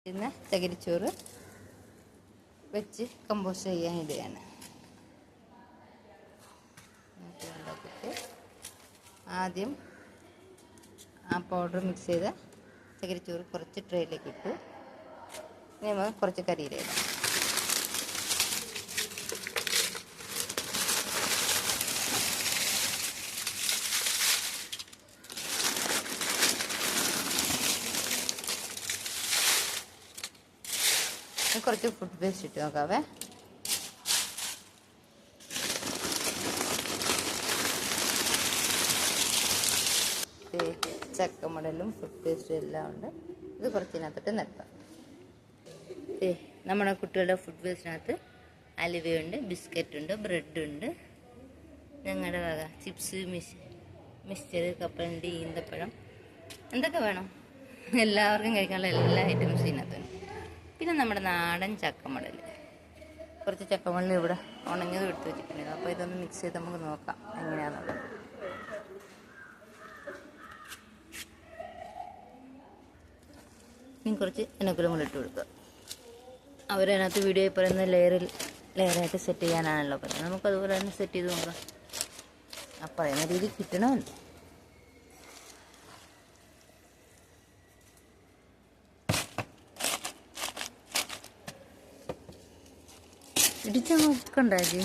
പിന്നെ ചകിരിച്ചോറ് വെച്ച് കമ്പോസ്റ്റ് ചെയ്യാൻ ഇടുകയാണ്. ആദ്യം ആ പൗഡർ മിക്സ് ചെയ്ത ചകിരിച്ചോറ് കുറച്ച് ട്രേയിലേക്ക് ഇട്ടു. ഇനി നമ്മൾ കുറച്ച് കരിയില ഇടാം. കുറച്ച് ഫുഡ് വേസ്റ്റ് ഇട്ട് നോക്കാവേ. ചക്കമടലും ഫുഡ് വേസ്റ്റും എല്ലാം ഉണ്ട്. ഇത് കുറച്ചിനകത്തോട്ട് നിരത്താം. നമ്മുടെ കുട്ടികളുടെ ഫുഡ് വേസ്റ്റിനകത്ത് അലുവയുണ്ട്, ബിസ്ക്കറ്റുണ്ട്, ബ്രെഡുണ്ട്, ഞങ്ങളുടെ വക ചിപ്സ്, മിക്സ്ചർ, കപ്പലണ്ടി, ഈന്തപ്പഴം, എന്തൊക്കെ വേണം എല്ലാവർക്കും കഴിക്കാനുള്ള എല്ലാ ഐറ്റംസും ഇതിനകത്തുണ്ട്. പിന്നെ നമ്മുടെ നാടൻ ചക്കമടൽ, കുറച്ച് ചക്കമടൽ ഇവിടെ ഉണങ്ങിയത് എടുത്ത് വെച്ചിട്ടുണ്ട്. അപ്പോൾ ഇതൊന്ന് മിക്സ് ചെയ്ത് നമുക്ക് നോക്കാം എങ്ങനെയാണെന്നുള്ളത്. ഇനി കുറച്ച് എണ്ണക്കുരം കൂടെ ഇട്ട് കൊടുക്കുക. അവരതിനകത്ത് വീഡിയോയിൽ പറയുന്ന ലെയറായിട്ട് സെറ്റ് ചെയ്യാനാണല്ലോ പറയുന്നത്. നമുക്കതുപോലെ തന്നെ സെറ്റ് ചെയ്ത് നോക്കാം. ആ പറയുന്ന രീതി കിട്ടണമല്ലോ. ഇടിച്ചമർക്കണ്ടാജി,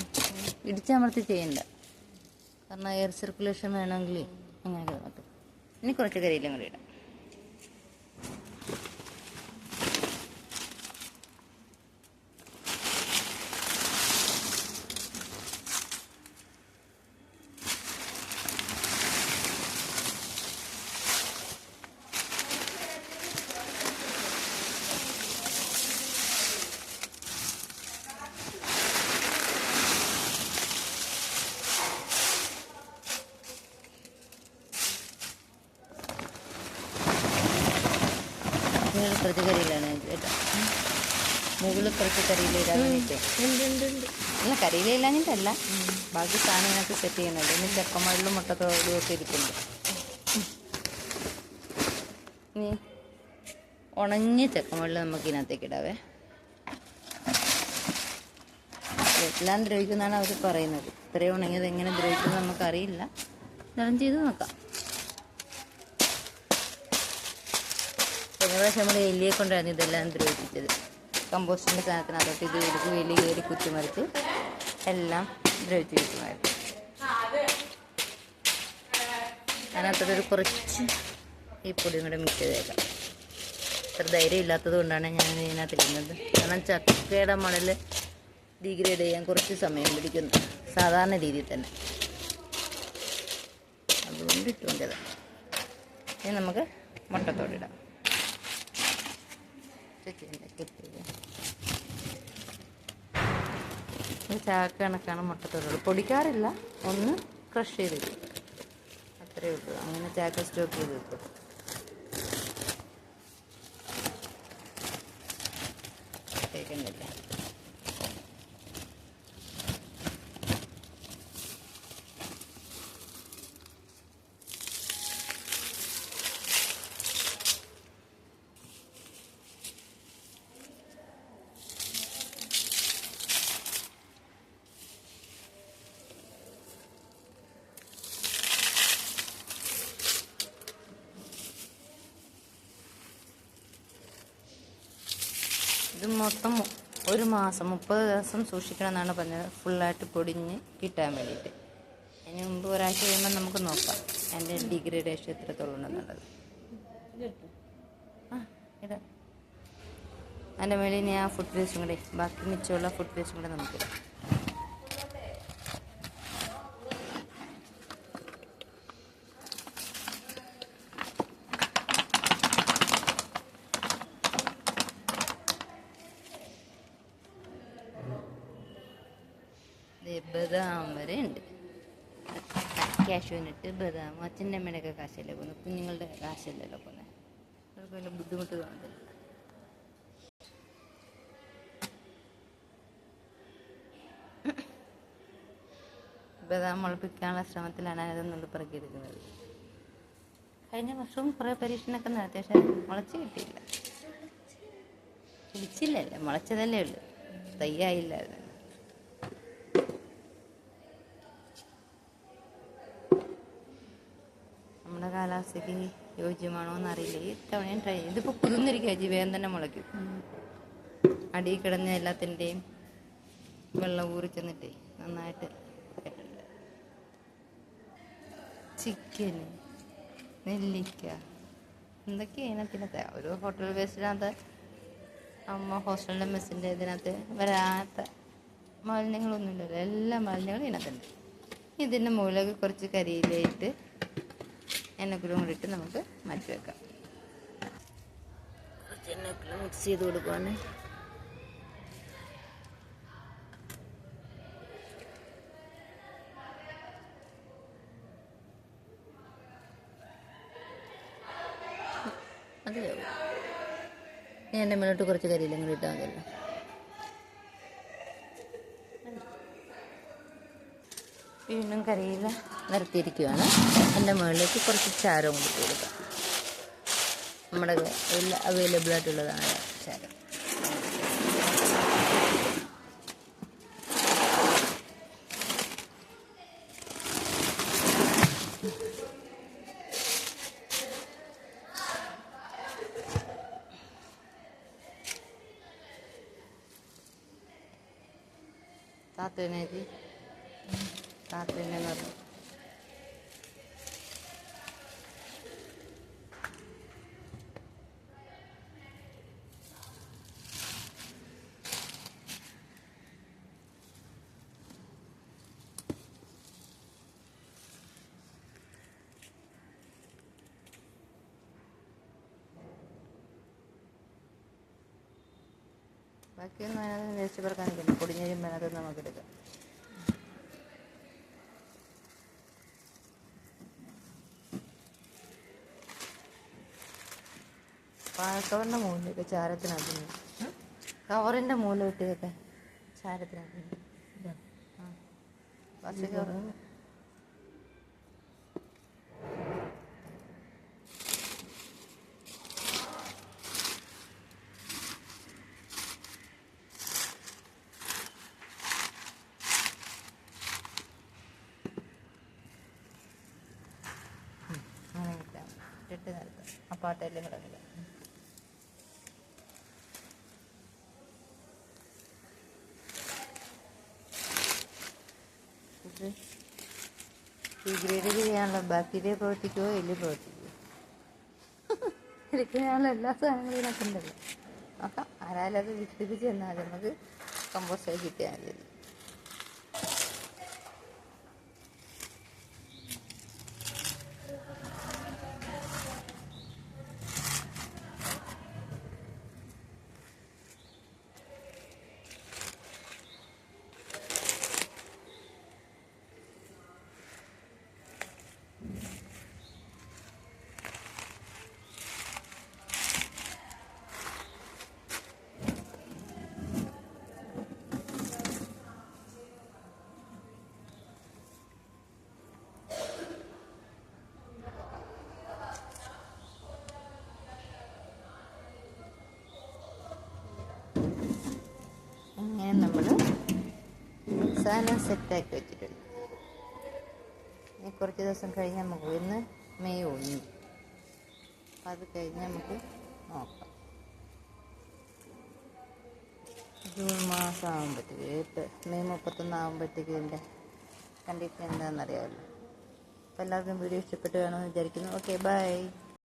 ഇടിച്ചമർത്തി ചെയ്യണ്ട. കാരണം എയർ സർക്കുലേഷൻ വേണമെങ്കിൽ അങ്ങനെയൊക്കെ നോക്കും. ഇനി കുറച്ച് കരിയിലും കൂടി ഇടാം. കുറച്ച് കരിയിലാണ് കേട്ടോ. മുകളിൽ കുറച്ച് കരിയിലിടാൻ വേണ്ടിയിട്ട്. അല്ല, കരിയിലില്ലാഞ്ഞിട്ടല്ല, ബാക്കി സാധനങ്ങൾക്ക് സെറ്റ് ചെയ്യണല്ലോ. ഇനി ചക്കമടലും മുട്ടത്തോടും ഒക്കെ ഇരിക്കുന്നുണ്ട്. ഇനി ഉണങ്ങിയ ചക്കമടൽ നമുക്ക് ഇതിനകത്തേക്ക് ഇടാവേ. എല്ലാം ദ്രവിക്കുന്നതാണ് അവർ പറയുന്നത്. ഇത്രയും ഉണങ്ങിയത് എങ്ങനെ ദ്രവിക്കുന്നത് നമുക്കറിയില്ല. ഇതെല്ലാം ചെയ്ത് നോക്കാം. കഴിഞ്ഞ പ്രാവശ്യം നമ്മൾ എലിയെ കൊണ്ടായിരുന്നു ഇതെല്ലാം ദ്രവിപ്പിച്ചത്. കമ്പോസ്റ്റിൻ്റെ സാധനത്തിനകത്തോട്ട് ഇത് എടുത്ത് എലി കയറി കുത്തിമറിച്ച് എല്ലാം ദ്രവിച്ച് കിട്ടുമായിരുന്നു. അതിനകത്തോട്ടൊരു കുറച്ച് ഈ പൊടിയും കൂടെ മിക്സ് ചെയ്തേക്കാം. അത്ര ധൈര്യം ഇല്ലാത്തത് കൊണ്ടാണ് ഞാൻ ഇതിനകത്തിടുന്നത്. കാരണം ചക്കയുടെ മണൽ ഡീഗ്രേഡ് ചെയ്യാൻ കുറച്ച് സമയം പിടിക്കുന്നു, സാധാരണ രീതിയിൽ തന്നെ. അതുകൊണ്ട് ഇട്ടുകൊണ്ടത്. ഇനി നമുക്ക് മുട്ടത്തോടിടാം. ചാക്ക കണക്കാണ് മുട്ടത്തോടുള്ളത്. പൊടിക്കാറില്ല, ഒന്ന് ക്രഷ് ചെയ്ത് വെക്കും, അത്രയേ ഉള്ളൂ. അങ്ങനെ ചാക്ക സ്റ്റോക്ക് ചെയ്ത് വെക്കും. കേൾക്കുന്നില്ല. ഇത് മൊത്തം ഒരു മാസം 30 ദിവസം സൂക്ഷിക്കണം എന്നാണ് പറഞ്ഞത്, ഫുള്ളായിട്ട് പൊടിഞ്ഞ് കിട്ടാൻ വേണ്ടിയിട്ട്. അതിന് മുമ്പ് ഒരാഴ്ച കഴിയുമ്പോൾ നമുക്ക് നോക്കാം അതിൻ്റെ ഡിഗ്രേഡേഷൻ എത്രത്തോളം ഉണ്ടെന്നുള്ളത്. ഇടാം. അതിൻ്റെ മേളിൽ ഇനി ആ ഫുഡ് വേസ്റ്റും കൂടെ, ബാക്കി മിച്ചമുള്ള ഫുഡ് വേസ്റ്റും കൂടെ നമുക്കിടാം. ബദാം വരെ ഉണ്ട്. കാഷ്യൂനിട്ട് ബദാം. അച്ഛൻ്റെ അമ്മയുടെയൊക്കെ കാശല്ലേ പോകുന്നത്, കുഞ്ഞുങ്ങളുടെ കാശല്ലല്ലോ പോകുന്നത്. അവർക്ക് വല്ല ബുദ്ധിമുട്ട് കാണുന്നില്ല. ബദാം മുളപ്പിക്കാനുള്ള ശ്രമത്തിലാണ് അതൊന്നുള്ളത് പറക്കിയെടുക്കുന്നത്. കഴിഞ്ഞ വർഷവും കുറേ പരീക്ഷണമൊക്കെ നടത്തി, പക്ഷേ മുളച്ച് കിട്ടിയില്ല. പിടിച്ചില്ലല്ലോ, മുളച്ചതല്ലേ ഉള്ളു, തയ്യായില്ലായിരുന്നു. നമ്മുടെ കാലാവസ്ഥയ്ക്ക് യോജ്യമാണോ എന്നറിയില്ല. ഈ തവണയും ട്രൈ ചെയ്യും. ഇതിപ്പോൾ കുതിർന്നിരിക്കുക ചേച്ചി, വേഗം തന്നെ മുളയ്ക്കും. അടിയിൽ കിടന്ന എല്ലാത്തിൻ്റെയും വെള്ളം ഊറി ചെന്നിട്ടേ നന്നായിട്ട് കേട്ടിട്ടുണ്ട്. ചിക്കന്, നെല്ലിക്ക, എന്തൊക്കെയാണ് ഇതിനകത്ത്. ഒരു ഹോട്ടൽ വേസ്റ്റിനകത്ത് അമ്മ ഹോസ്റ്റലിൻ്റെ മെസ്സിൻ്റെ ഇതിനകത്ത് വരാത്ത മാലിന്യങ്ങളൊന്നുമില്ലല്ലോ, എല്ലാ മാലിന്യങ്ങളും ഇതിനകത്തുണ്ട്. ഇതിൻ്റെ മുകളിലേക്ക് കുറച്ച് കരിയിലയിട്ട് എണ്ണക്കുരും കൂടി ഇട്ട് നമുക്ക് മാറ്റി വെക്കാം. കുറച്ച് എണ്ണക്കുരും മിക്സ് ചെയ്ത് കൊടുക്കുവാണ്. അത് ഞാൻ എൻ്റെ മുന്നോട്ട് കുറച്ച് കരിയിലും കൂടി ഇട്ടാൽ മതിയല്ലോ. വീണ്ടും കരിയില നിരത്തിയിരിക്കുകയാണ്. എൻ്റെ മുകളിലേക്ക് കുറച്ച് ചാരം കൊടുത്ത് കൊടുക്കാം. നമ്മുടെ എല്ലാം അവൈലബിൾ ആയിട്ടുള്ളതാണ് ചാരം. താത്തനേജി താത്തന്നെ പറഞ്ഞു. ബാക്കിയൊന്നും അതിനകത്ത് വേസ്റ്റ് പറക്കാനില്ല. പൊടിഞ്ഞേരും വേണത് നമുക്കെടുക്കാം. കവറിൻ്റെ മൂലമൊക്കെ ചാരത്തിനകത്ത്, കവറിൻ്റെ മൂലമൊക്കെ ചാരത്തിനകത്ത് പ്ലാസ്റ്റിക് കവർ. അങ്ങനെ കിട്ടാം. ഇട്ട് നിലത്ത് ആ പാട്ടെല്ലാം കിടക്കില്ല. ഡീഗ്രേഡ് ചെയ്യാനുള്ള ബാക്ടീരിയ പ്രവർത്തിക്കുമോ എല്ലി പ്രവർത്തിക്കുമോ? ഇരിക്കാനുള്ള എല്ലാ സാധനങ്ങളും ഇതിനൊക്കെ ഉണ്ടല്ലോ. അപ്പം ആരായാലും അത് വിഘടിപ്പിച്ച് തന്നാൽ നമുക്ക് കമ്പോസ്റ്റായി കിട്ടിയാൽ മതി. അങ്ങനെ നമ്മൾ സാധനം സെറ്റാക്കി വെച്ചിട്ടുണ്ട്. ഇനി കുറച്ച് ദിവസം കഴിഞ്ഞ് നമുക്ക് ഇന്ന് മെയ് 1, അപ്പം അത് കഴിഞ്ഞ് നമുക്ക് നോക്കാം. ജൂൺ മാസം ആകുമ്പോഴത്തേക്ക് മെയ് 31 ആകുമ്പോഴത്തേക്ക് ഇതിൻ്റെ കണ്ടീഷൻ എന്താണെന്നറിയാമല്ലോ. അപ്പോൾ എല്ലാവർക്കും വീഡിയോ ഇഷ്ടപ്പെട്ട് വേണമെന്ന് വിചാരിക്കുന്നു. Okay, by.